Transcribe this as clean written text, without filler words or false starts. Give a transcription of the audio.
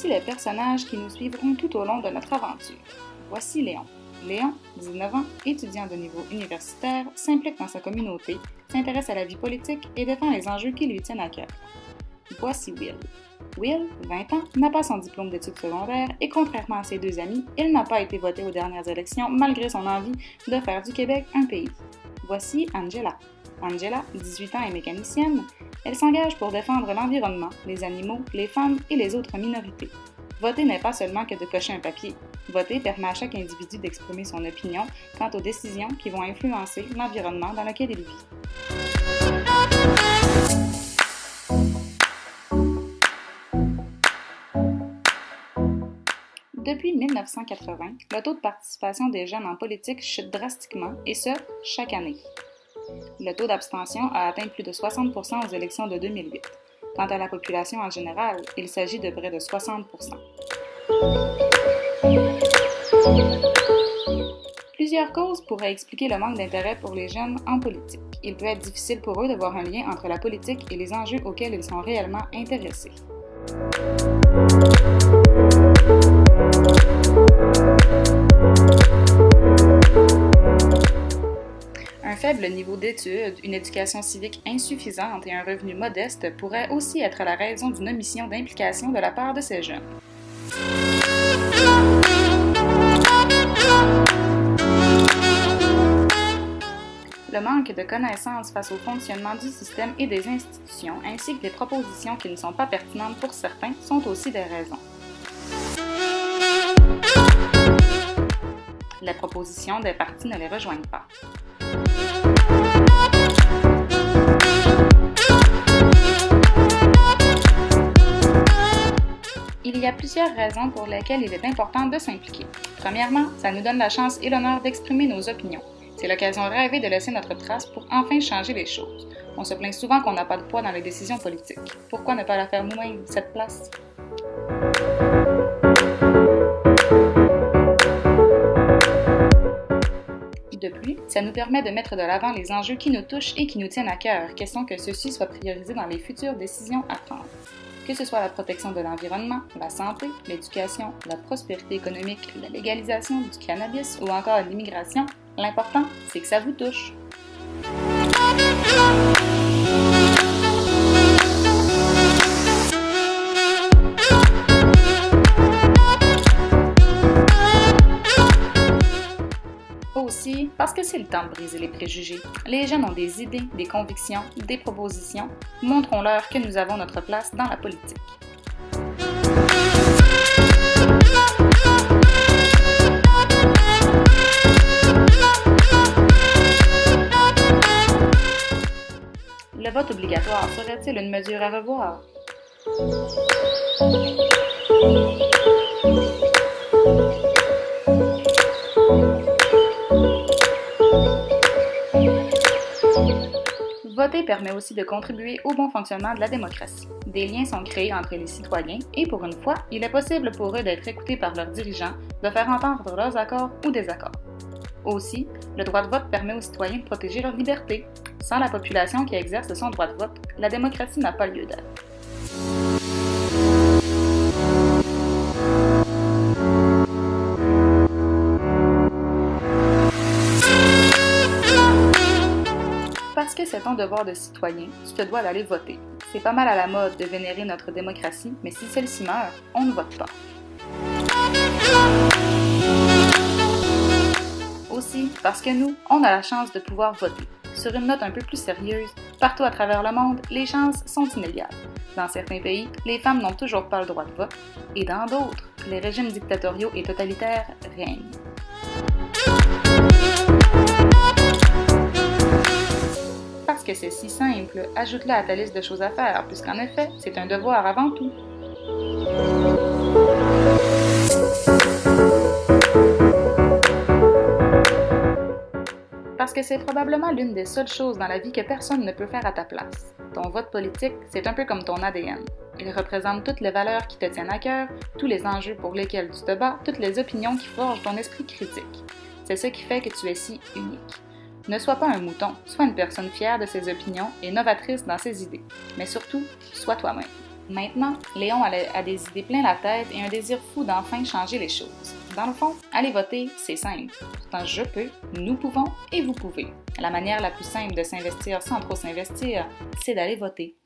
Voici les personnages qui nous suivront tout au long de notre aventure. Voici Léon. Léon, 19 ans, étudiant de niveau universitaire, s'implique dans sa communauté, s'intéresse à la vie politique et défend les enjeux qui lui tiennent à cœur. Voici Will. Will, 20 ans, n'a pas son diplôme d'études secondaires et contrairement à ses deux amis, il n'a pas été voté aux dernières élections malgré son envie de faire du Québec un pays. Voici Angela. Angela, 18 ans, est mécanicienne. Elle s'engage pour défendre l'environnement, les animaux, les femmes et les autres minorités. Voter n'est pas seulement que de cocher un papier. Voter permet à chaque individu d'exprimer son opinion quant aux décisions qui vont influencer l'environnement dans lequel il vit. Depuis 1980, le taux de participation des jeunes en politique chute drastiquement, et ce, chaque année. Le taux d'abstention a atteint plus de 60% aux élections de 2008. Quant à la population en général, il s'agit de près de 60%. Plusieurs causes pourraient expliquer le manque d'intérêt pour les jeunes en politique. Il peut être difficile pour eux de voir un lien entre la politique et les enjeux auxquels ils sont réellement intéressés. Un faible niveau d'études, une éducation civique insuffisante et un revenu modeste pourraient aussi être la raison d'une omission d'implication de la part de ces jeunes. Le manque de connaissances face au fonctionnement du système et des institutions, ainsi que des propositions qui ne sont pas pertinentes pour certains, sont aussi des raisons. Les propositions des partis ne les rejoignent pas. Il y a plusieurs raisons pour lesquelles il est important de s'impliquer. Premièrement, ça nous donne la chance et l'honneur d'exprimer nos opinions. C'est l'occasion rêvée de laisser notre trace pour enfin changer les choses. On se plaint souvent qu'on n'a pas de poids dans les décisions politiques. Pourquoi ne pas la faire nous-mêmes, cette place? De plus, ça nous permet de mettre de l'avant les enjeux qui nous touchent et qui nous tiennent à cœur, question que ceux-ci soient priorisés dans les futures décisions à prendre. Que ce soit la protection de l'environnement, la santé, l'éducation, la prospérité économique, la légalisation du cannabis ou encore l'immigration, l'important, c'est que ça vous touche. Aussi, parce que c'est le temps de briser les préjugés. Les jeunes ont des idées, des convictions, des propositions. Montrons-leur que nous avons notre place dans la politique. Le vote obligatoire serait-il une mesure à revoir? Voter permet aussi de contribuer au bon fonctionnement de la démocratie. Des liens sont créés entre les citoyens et pour une fois, il est possible pour eux d'être écoutés par leurs dirigeants, de faire entendre leurs accords ou désaccords. Aussi, le droit de vote permet aux citoyens de protéger leur liberté. Sans la population qui exerce son droit de vote, la démocratie n'a pas lieu d'être. Parce que c'est ton devoir de citoyen, tu te dois d'aller voter. C'est pas mal à la mode de vénérer notre démocratie, mais si celle-ci meurt, on ne vote pas. Aussi, parce que nous, on a la chance de pouvoir voter. Sur une note un peu plus sérieuse, partout à travers le monde, les chances sont inégales. Dans certains pays, les femmes n'ont toujours pas le droit de vote, et dans d'autres, les régimes dictatoriaux et totalitaires règnent. Parce que c'est si simple, ajoute-le à ta liste de choses à faire, puisqu'en effet, c'est un devoir avant tout. Parce que c'est probablement l'une des seules choses dans la vie que personne ne peut faire à ta place. Ton vote politique, c'est un peu comme ton ADN. Il représente toutes les valeurs qui te tiennent à cœur, tous les enjeux pour lesquels tu te bats, toutes les opinions qui forgent ton esprit critique. C'est ce qui fait que tu es si unique. Ne sois pas un mouton, sois une personne fière de ses opinions et novatrice dans ses idées. Mais surtout, sois toi-même. Maintenant, Léon a des idées plein la tête et un désir fou d'enfin changer les choses. Dans le fond, aller voter, c'est simple. Pourtant, je peux, nous pouvons et vous pouvez. La manière la plus simple de s'investir sans trop s'investir, c'est d'aller voter.